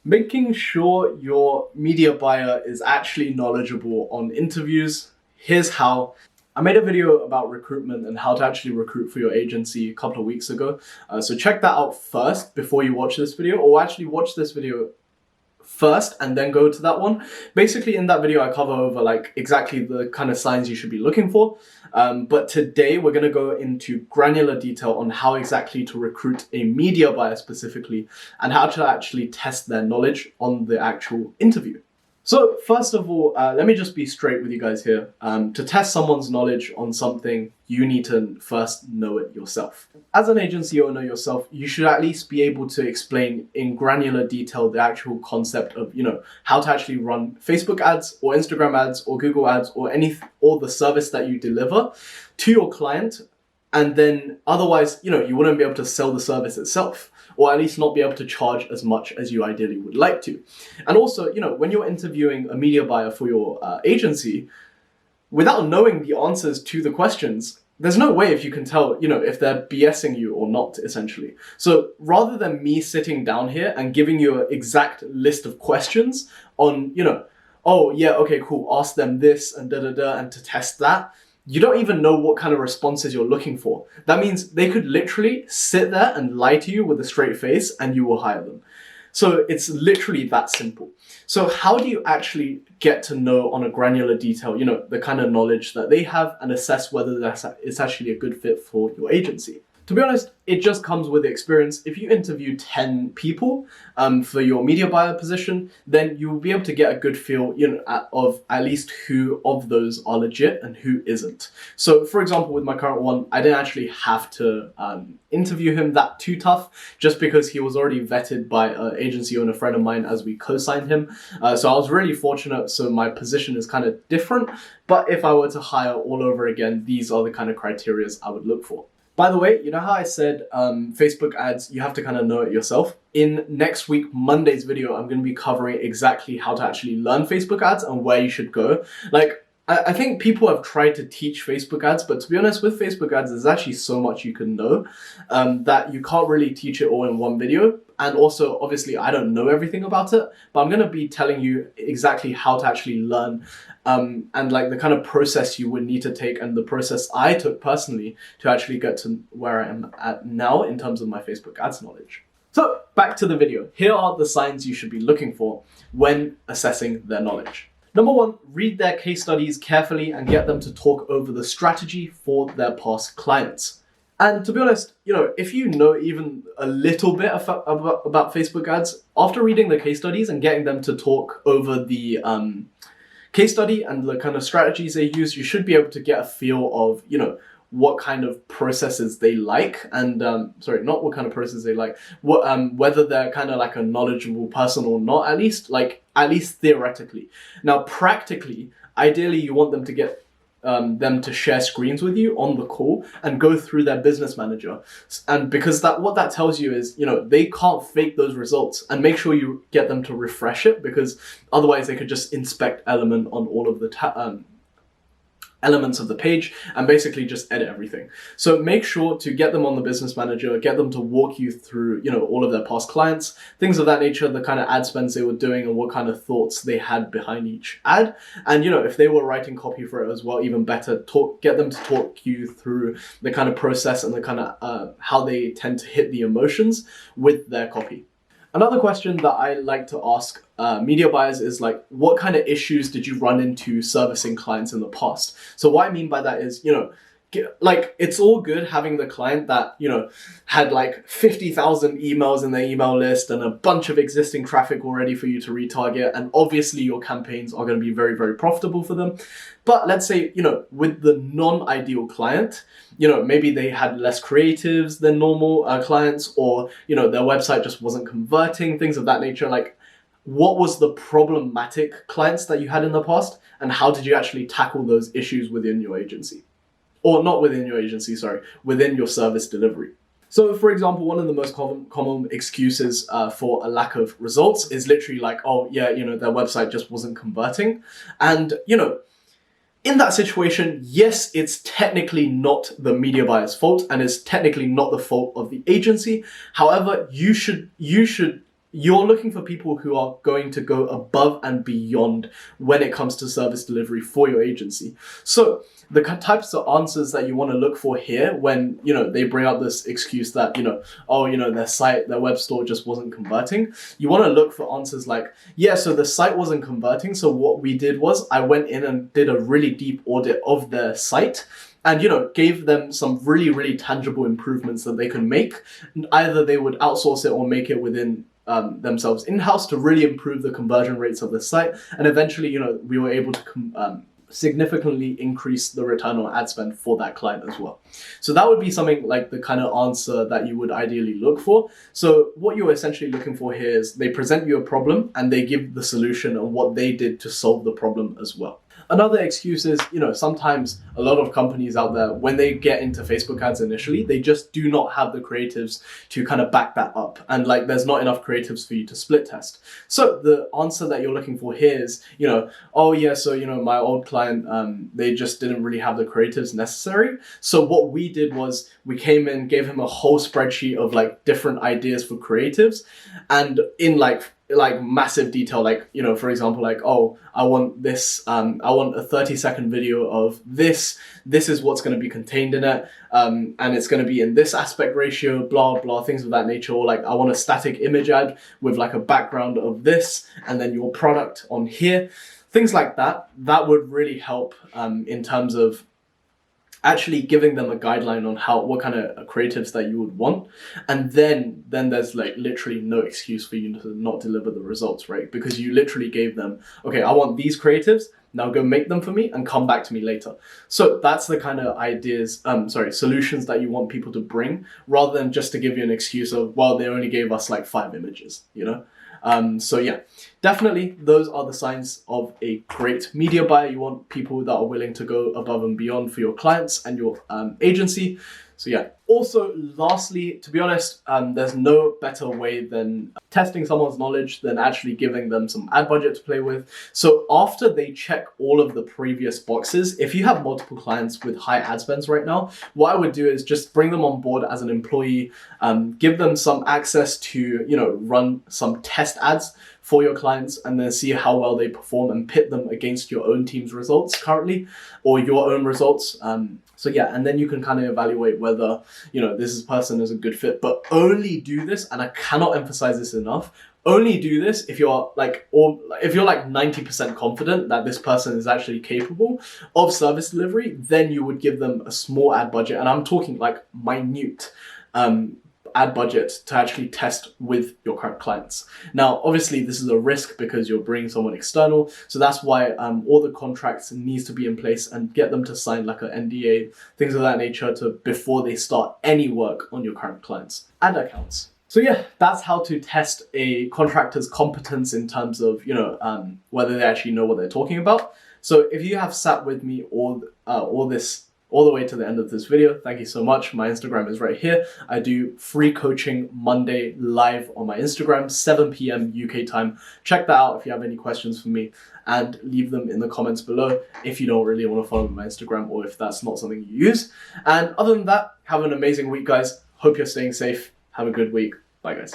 Making sure your media buyer is actually knowledgeable on interviews. Here's how. I made a video about recruitment and how to actually recruit for your agency a couple of weeks ago. So check that out first before you watch this video, or actually watch this video first and then go to that one. Basically, in that video, I cover over like exactly the kind of signs you should be looking for. But today we're going to go into granular detail on how exactly to recruit a media buyer specifically and how to actually test their knowledge on the actual interview. So first of all, let me just be straight with you guys here. To test someone's knowledge on something, you need to first know it yourself. As an agency owner yourself, you should at least be able to explain in granular detail the actual concept of, how to actually run Facebook ads or Instagram ads or Google ads or the service that you deliver to your client. And then otherwise, you wouldn't be able to sell the service itself, or at least not be able to charge as much as you ideally would like to. And also, when you're interviewing a media buyer for your agency, without knowing the answers to the questions, there's no way if you can tell, if they're BSing you or not, essentially. So rather than me sitting down here and giving you an exact list of questions on, oh yeah, okay, cool, ask them this and da-da-da, and to test that, you don't even know what kind of responses you're looking for. That means they could literally sit there and lie to you with a straight face and you will hire them. So it's literally that simple. So how do you actually get to know on a granular detail, the kind of knowledge that they have and assess whether it's actually a good fit for your agency? To be honest, it just comes with experience. If you interview 10 people for your media buyer position, then you will be able to get a good feel, of at least who of those are legit and who isn't. So, for example, with my current one, I didn't actually have to interview him that too tough, just because he was already vetted by an agency owner friend of mine as we co-signed him. So I was really fortunate. So my position is kind of different. But if I were to hire all over again, these are the kind of criteria I would look for. By the way, you know how I said Facebook ads, you have to kind of know it yourself? In next week, Monday's video, I'm going to be covering exactly how to actually learn Facebook ads and where you should go. I think people have tried to teach Facebook ads, but to be honest, with Facebook ads, there's actually so much you can know that you can't really teach it all in one video. And also, obviously, I don't know everything about it, but I'm going to be telling you exactly how to actually learn and like the kind of process you would need to take and the process I took personally to actually get to where I am at now in terms of my Facebook ads knowledge. So back to the video. Here are the signs you should be looking for when assessing their knowledge. Number one, read their case studies carefully and get them to talk over the strategy for their past clients. And to be honest, if you know even a little bit about Facebook ads, after reading the case studies and getting them to talk over the case study and the kind of strategies they use, you should be able to get a feel of, what kind of processes they like and, not what kind of processes they like, whether they're kind of like a knowledgeable person or not, at least theoretically. Now, practically, ideally, you want them to get them to share screens with you on the call and go through their business manager. And because what that tells you is, they can't fake those results, and make sure you get them to refresh it, because otherwise they could just inspect element on all of the elements of the page and basically just edit everything. So make sure to get them on the business manager, get them to walk you through, all of their past clients, things of that nature, the kind of ad spends they were doing and what kind of thoughts they had behind each ad. And, if they were writing copy for it as well, even better, get them to talk you through the kind of process and the kind of how they tend to hit the emotions with their copy. Another question that I like to ask media buyers is what kind of issues did you run into servicing clients in the past? So what I mean by that is, it's all good having the client that, had 50,000 emails in their email list and a bunch of existing traffic already for you to retarget. And obviously your campaigns are going to be very, very profitable for them. But let's say, with the non-ideal client, maybe they had less creatives than normal clients, or, their website just wasn't converting, things of that nature. What was the problematic clients that you had in the past, and how did you actually tackle those issues within your agency? Or not within your agency, within your service delivery. So, for example, one of the most common excuses for a lack of results is literally their website just wasn't converting. And, in that situation, yes, it's technically not the media buyer's fault and it's technically not the fault of the agency. However, you should you're looking for people who are going to go above and beyond when it comes to service delivery for your agency. So the types of answers that you want to look for here when, they bring up this excuse that, their site, their web store just wasn't converting. You want to look for answers like, yeah, so the site wasn't converting. So what we did was I went in and did a really deep audit of their site and, gave them some really, really tangible improvements that they can make. Either they would outsource it or make it within themselves in-house to really improve the conversion rates of the site. And eventually, we were able to significantly increase the return on ad spend for that client as well. So that would be something like the kind of answer that you would ideally look for. So what you're essentially looking for here is they present you a problem and they give the solution and what they did to solve the problem as well. Another excuse is, sometimes a lot of companies out there, when they get into Facebook ads initially, they just do not have the creatives to kind of back that up. And there's not enough creatives for you to split test. So the answer that you're looking for here is, oh yeah, so, my old client, they just didn't really have the creatives necessary. So what we did was we came in, gave him a whole spreadsheet of different ideas for creatives, and in massive detail, for example, oh, I want this, I want a 30-second video of this is what's going to be contained in it, and it's going to be in this aspect ratio, blah, blah, things of that nature. Or I want a static image ad with a background of this, and then your product on here. Things like that would really help in terms of actually giving them a guideline on what kind of creatives that you would want. And then there's literally no excuse for you to not deliver the results, right? Because you literally gave them, okay, I want these creatives, now go make them for me and come back to me later. So that's the kind of solutions that you want people to bring, rather than just to give you an excuse of, well, they only gave us 5 images, So yeah, definitely those are the signs of a great media buyer. You want people that are willing to go above and beyond for your clients and your agency. So yeah. Also, lastly, to be honest, there's no better way than testing someone's knowledge than actually giving them some ad budget to play with. So after they check all of the previous boxes, if you have multiple clients with high ad spends right now, what I would do is just bring them on board as an employee, give them some access to, run some test ads for your clients, and then see how well they perform and pit them against your own team's results currently or your own results. So yeah, and then you can kind of evaluate whether, this person is a good fit, but only do this, and I cannot emphasize this enough, only do this if you're if you're 90% confident that this person is actually capable of service delivery. Then you would give them a small ad budget, and I'm talking minute ad budget to actually test with your current clients. Now, obviously, this is a risk because you're bringing someone external. So that's why all the contracts needs to be in place and get them to sign an NDA, things of that nature before they start any work on your current clients and accounts. So yeah, that's how to test a contractor's competence in terms of, whether they actually know what they're talking about. So if you have sat with me all the way to the end of this video, thank you so much. My Instagram is right here. I do free coaching Monday live on my Instagram, 7 p.m. UK time. Check that out if you have any questions for me, and leave them in the comments below if you don't really want to follow my Instagram or if that's not something you use. And other than that, have an amazing week, guys. Hope you're staying safe. Have a good week. Bye, guys.